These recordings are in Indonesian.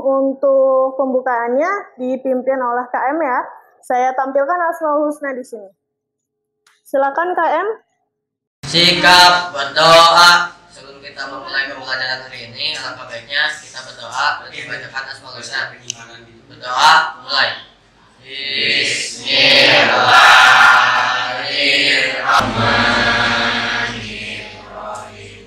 untuk pembukaannya dipimpin oleh KM ya. Saya tampilkan Asmaul Husna di sini. Silakan KM. Sikap berdoa. Sebelum kita memulai pembelajaran hari ini, alangkah baiknya kita berdoa dan membacakan Asmaul Husna. Berdoa, mulai. Bismillahirrahmanirrahim.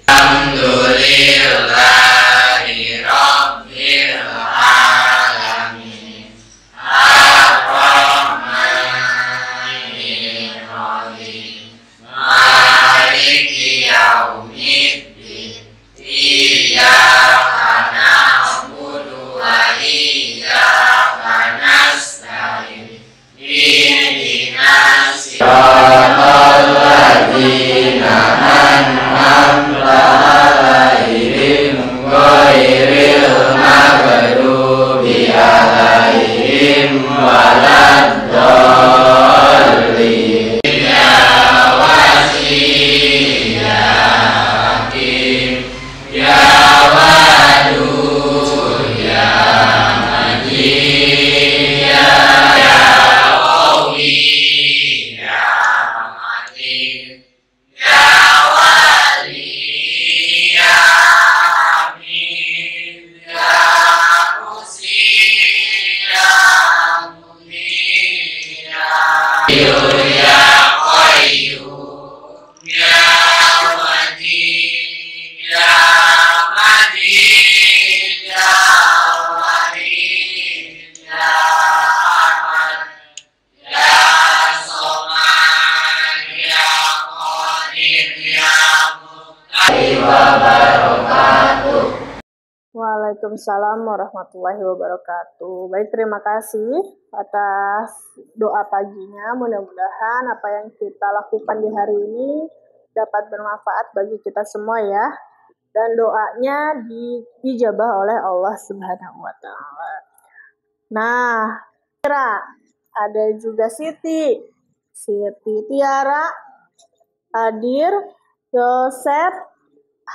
Alhamdulillahi Rabbil Alamin. Ar-Rahmanir-Rahim. Maliki Yaumiddin. Iyyaka na'budu wa iyyaka nasta'in. Ihdinas siratal ladzina an'amta 'alaihim ghairil maghdubi 'alaihim waladdallin. Ya Wasi ya Hakim ya Wadud ya Majid ya Qawi ya Matin ya Wali ya Hamid ya Musi ya Munir ya ya Qayyum ya Majid ya Majid ya Wahid ya Ahad ya Somad ya Qadir ya Muqtadir wa barakatuh. Waalaikumsalam warahmatullahi wabarakatuh. Baik, terima kasih atas doa paginya. Mudah-mudahan apa yang kita lakukan di hari ini dapat bermanfaat bagi kita semua ya. Dan doanya dijabah oleh Allah Subhanahu wa taala. Nah, ada juga Siti Tiara hadir, Yosef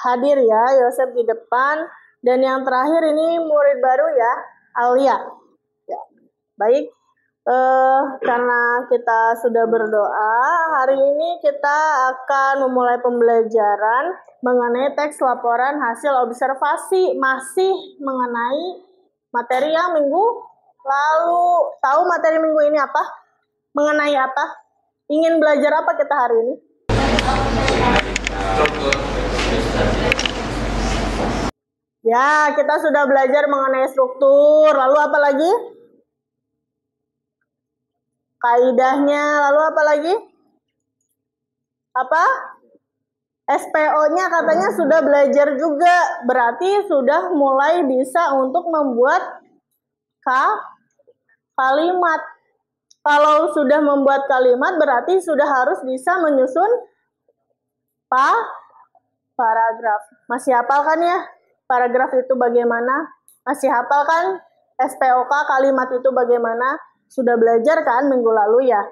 hadir ya, Yosef di depan. Dan yang terakhir ini murid baru ya, Alia. Ya. Baik, karena kita sudah berdoa, hari ini kita akan memulai pembelajaran mengenai teks laporan hasil observasi, masih mengenai materi yang minggu lalu. Tahu materi minggu ini apa? Mengenai apa? Ingin belajar apa kita hari ini? Ya, kita sudah belajar mengenai struktur. Lalu apa lagi? Kaidahnya. Lalu apa lagi? Apa? SPO-nya katanya sudah belajar juga. Berarti sudah mulai bisa untuk membuat kalimat. Kalau sudah membuat kalimat berarti sudah harus bisa menyusun paragraf. Masih hafal kan ya? Paragraf itu bagaimana? Masih hafal kan? SPOK kalimat itu bagaimana? Sudah belajar kan minggu lalu ya?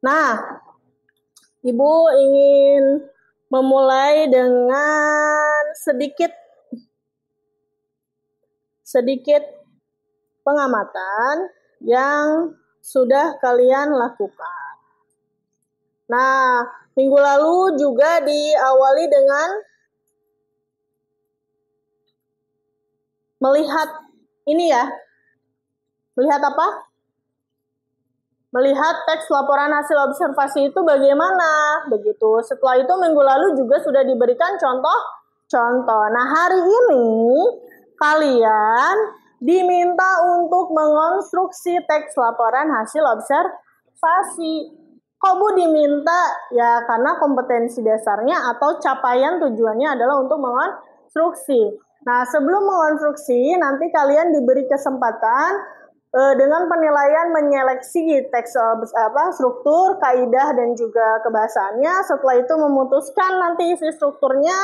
Nah, Ibu ingin memulai dengan sedikit pengamatan yang sudah kalian lakukan. Nah, minggu lalu juga diawali dengan melihat ini ya. Melihat apa? Melihat teks laporan hasil observasi itu bagaimana. Begitu. Setelah itu minggu lalu juga sudah diberikan contoh. Nah, hari ini kalian diminta untuk mengonstruksi teks laporan hasil observasi. Kok Bu diminta? Ya karena kompetensi dasarnya atau capaian tujuannya adalah untuk mengonstruksi. Nah, sebelum mengonstruksi, nanti kalian diberi kesempatan dengan penilaian menyeleksi teks struktur, kaidah, dan juga kebahasaannya. Setelah itu memutuskan nanti isi strukturnya,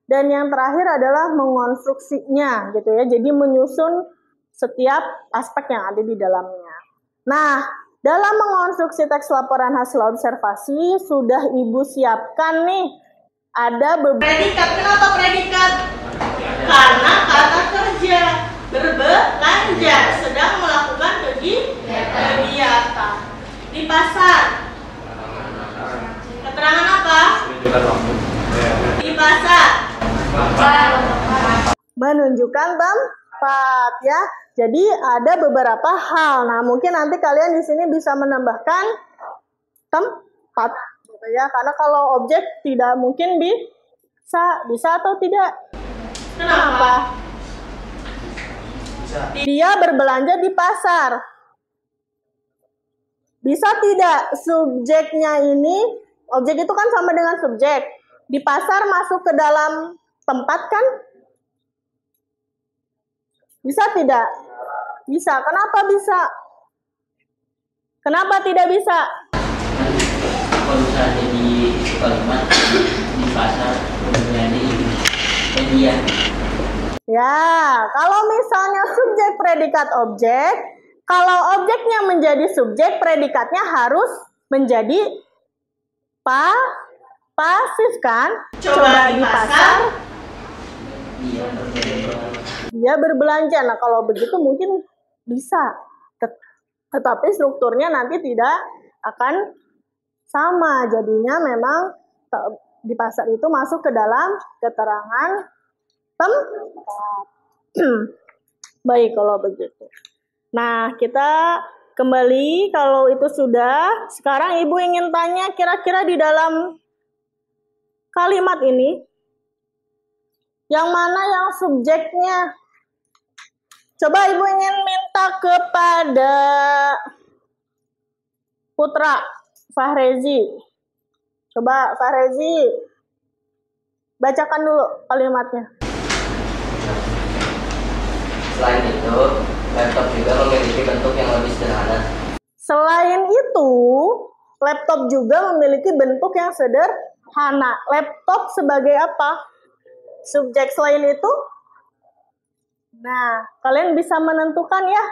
dan yang terakhir adalah mengonstruksinya, gitu ya. Jadi menyusun setiap aspek yang ada di dalamnya. Nah, dalam mengonstruksi teks laporan hasil observasi, sudah Ibu siapkan nih, ada beberapa predikat. Kenapa predikat? Karena kata kerja. berbelanja, sedang melakukan kegiatan. Di pasar. Keterangan apa? Di pasar. Menunjukkan tempat ya. Jadi ada beberapa hal. Nah, mungkin nanti kalian di sini bisa menambahkan tempat gitu ya. Karena kalau objek tidak mungkin bisa atau tidak. Kenapa? Dia berbelanja di pasar. Bisa tidak subjeknya ini, objek itu kan sama dengan subjek. Di pasar masuk ke dalam tempat kan? Bisa tidak? Bisa. Kenapa bisa? Kenapa tidak bisa? Kalau misalnya di kalimat di pasar menjadi media. Ya, kalau misalnya subjek predikat objek, kalau objeknya menjadi subjek, predikatnya harus menjadi pasif kan? Coba di pasar, dia berbelanja. Nah, kalau begitu mungkin bisa. Tetapi strukturnya nanti tidak akan sama. Jadinya memang di pasar itu masuk ke dalam keterangan tempat. Baik kalau begitu. Nah, kita kembali kalau itu sudah. Sekarang Ibu ingin tanya kira-kira di dalam kalimat ini yang mana yang subjeknya? Coba Ibu ingin minta kepada Putra Fahrezi. Coba Fahrezi bacakan dulu kalimatnya. Selain itu, laptop juga memiliki bentuk yang lebih sederhana. Selain itu, laptop juga memiliki bentuk yang sederhana. Laptop sebagai apa? Subjek selain itu? Nah, kalian bisa menentukan ya,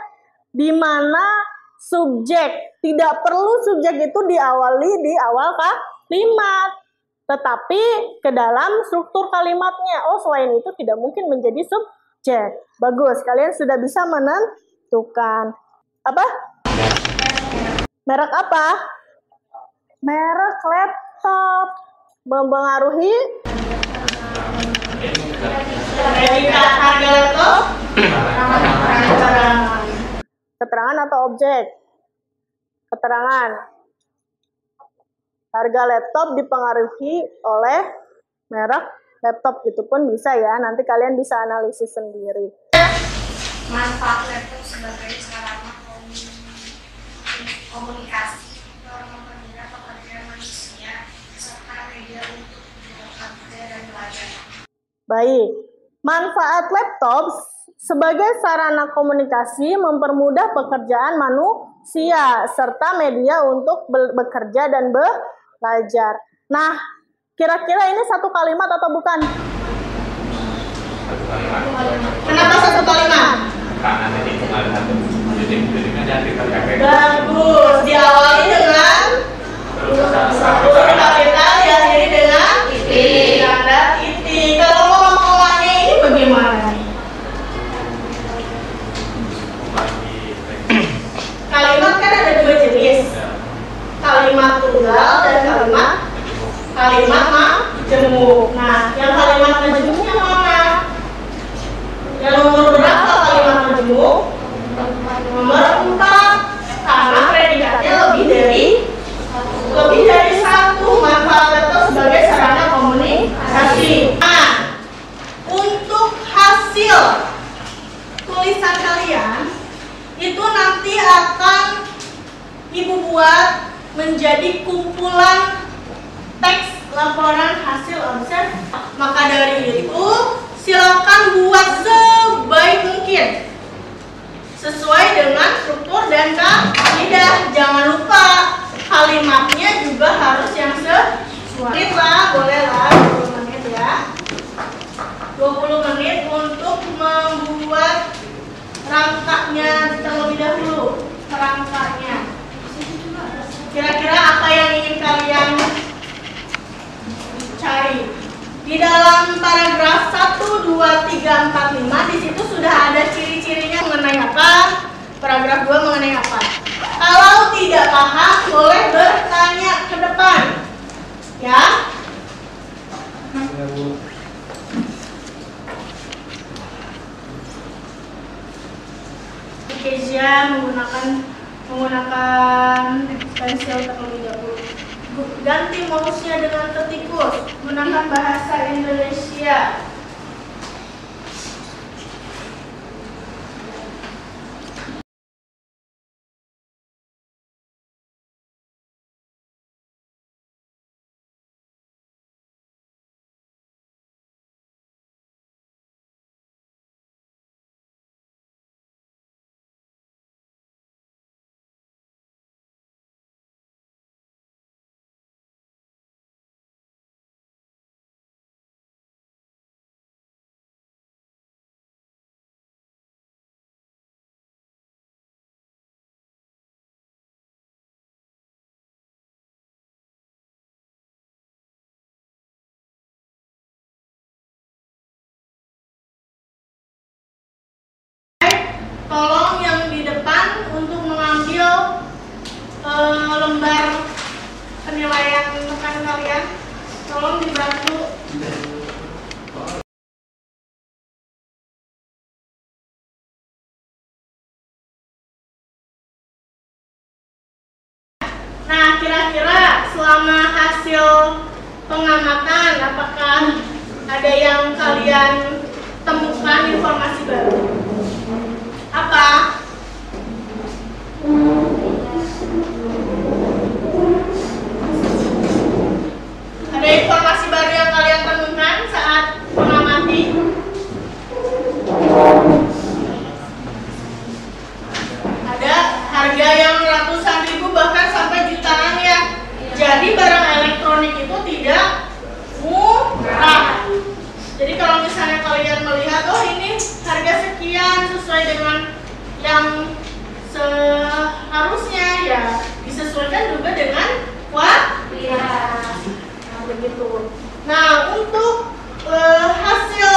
di mana subjek. Tidak perlu subjek itu diawali di awal kalimat, tetapi ke dalam struktur kalimatnya. Oh, selain itu tidak mungkin menjadi subjek. Bagus, kalian sudah bisa menentukan. Apa? Merek apa? Merek laptop. Mempengaruhi predikat harga laptop? Keterangan atau objek? Keterangan. Harga laptop dipengaruhi oleh merek laptop, itu pun bisa ya. Nanti kalian bisa analisis sendiri. Manfaat laptop sebagai sarana komunikasi dalam mempermudah pekerjaan manusia serta media untuk bekerja dan belajar. Baik, manfaat laptop sebagai sarana komunikasi mempermudah pekerjaan manusia serta media untuk bekerja dan belajar. Nah, kira-kira ini satu kalimat atau bukan? Kenapa satu kalimat? Karena jadi satu. Bagus. Diawali dengan huruf kapital, diakhiri dengan titik. Tanda titik. Kalau mau mengolahnya ini bagaimana? Kalimat kan ada dua jenis. Kalimat tunggal dan kalimat majemuk. Nah, yang kalimat majemuknya mana? Yang nomor berapa kalimat majemuk? Nomor 4. Karena predikatnya lebih dari satu. Manfaat laptop sebagai sarana komunikasi. Nah, untuk hasil tulisan kalian itu nanti akan Ibu buat menjadi kumpulan teks laporan hasil observ. Maka dari itu silakan buat sebaik mungkin sesuai dengan struktur dan kaidah. Jangan lupa kalimatnya juga harus yang sesuai. Bolehlah 20 menit ya. 20 menit untuk membuat rangkanya terlebih dahulu. Rangkanya. Kira-kira apa yang ingin kalian cari? Di dalam paragraf 1, 2, 3, 4, 5 di situ sudah ada ciri-ciri Maka paragraf 2 mengenai apa? Kalau tidak paham boleh bertanya ke depan. Ya. Keja menggunakan pensil terlebih dahulu. Ganti mouse-nya dengan ketikus. Gunakan bahasa Indonesia. Tolong yang di depan untuk mengambil lembar penilaian rekan kalian, tolong dibantu. Nah, kira-kira selama hasil pengamatan, apakah ada yang kalian temukan informasi baru? Apa? Ada informasi baru yang kalian temukan saat mengamati? Ada harga yang ratusan ribu bahkan sampai jutaan ya. Jadi barang elektronik itu tidak murah. Jadi kalau misalnya kalian melihat, oh ini harga sekian sesuai dengan yang seharusnya, ya disesuaikan juga dengan kualitas. Nah, begitu. Nah, untuk hasil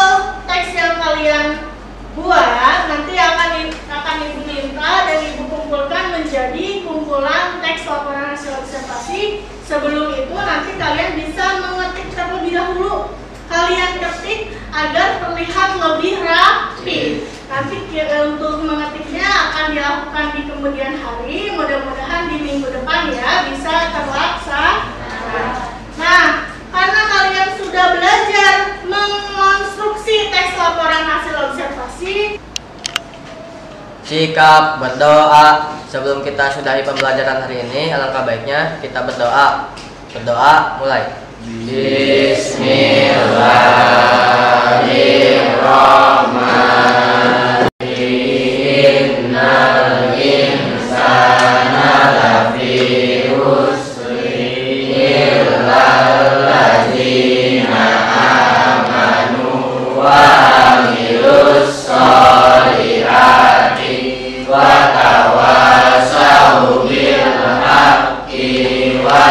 teks yang kalian buat nanti akan ibu minta dan ibu kumpulkan menjadi kumpulan teks laporan hasil observasi. Sebelum itu nanti kalian bisa mengetik terlebih dahulu. Kalian ketik agar terlihat lebih rapi. Nanti untuk mengetiknya akan dilakukan di kemudian hari. Mudah-mudahan di minggu depan ya bisa terlaksana. Nah, karena kalian sudah belajar mengonstruksi teks laporan hasil observasi. Sikap berdoa. Sebelum kita sudahi pembelajaran hari ini, alangkah baiknya kita berdoa. Berdoa mulai. Bismillahirrahmanirrahim. Innal insana lafi khusrin illal ladzina amanu wa amilus sholihati wa tawassaw bil haqqi wa